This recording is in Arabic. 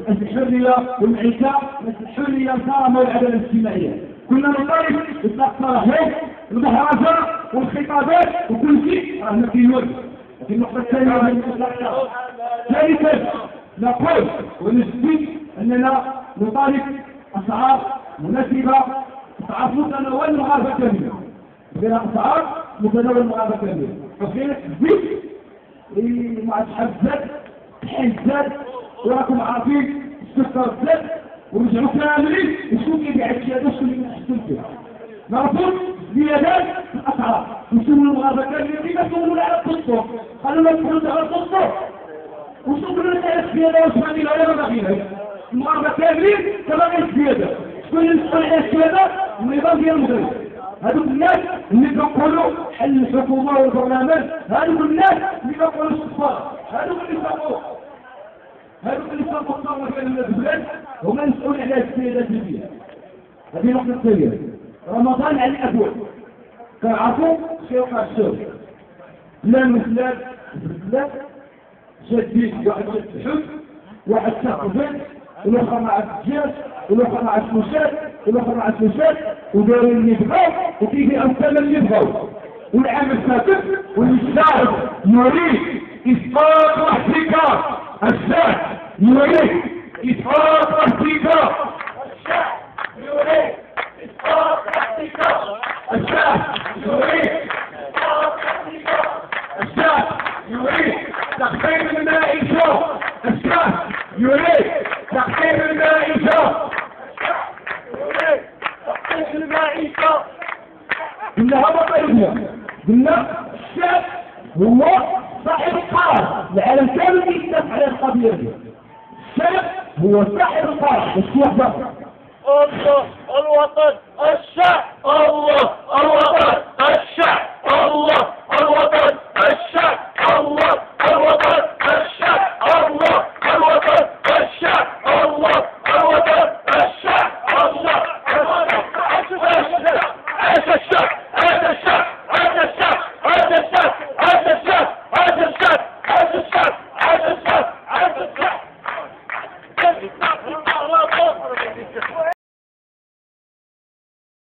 الحرية والعيشة، الحرية الكرامة والعدالة الاجتماعية. كنا نطالب بإطلاق السراحات والمهرجان والخطابات وكل شيء رانا في الوجه. في النقطة الثانية من الإطلاق ثالثا نقول ونثبت أننا نطالب أسعار مناسبة أسعار متناول المغاربة كاملة. بين أسعار متناول المغاربة كاملة. وفي الزيت مع الحزات الحزات وراكم عارفين السكر زاد ورجعوا كاملين وشو كيبيع الزيادة وشو اللي يحسن فيها. نعرفوا زيادات في الأسعار وشو المغاربة كاملين كيما سولوا على الدستور قالوا لا تفرضوا على الدستور وشو قلنا على الزيادة واش باغيين ولا ما باغيينهاش. المغاربة كاملين كباغي الزيادة. شكون اللي مسؤول على الزيادة؟ النظام ديال المغرب. هذوك الناس اللي كنقولوا حل الحكومة والبرلمان، هذوك الناس اللي كنقولوا الصفار، هذوك اللي صاروا الثورة في البلاد هما المسؤولين على السيادات الدينية. هذه نقطة الثانية. رمضان على الأبواب. كنعرفوا شيوخ الشوك. لا مثلات شادين واحد الحب واحد شاقفين والاخر مع الدجاج والاخر مع السوسات والاخر مع السوسات وداروا اللي بغاو وفيه امثال اللي بغاو. والعام السابق والشعب يريد اسقاط واحتكار. الشعب يريد اسقاط واحتكار. الشعب يريد اسقاط واحتكار. الشعب يريد اسقاط واحتكار. الشعب يريد تخفيف المعيشة. الشعب يريد تخفيف المعيشة. الشعب يريد تخفيف المعيشة. قلنا هذا طيبنا. قلنا الشعب هو صاحب القرار. العالم كامل يتفق على القضية دي. الشعب هو صاحب القرار. بس وحده. الله الوطن الشعب. الله الوطن الشعب.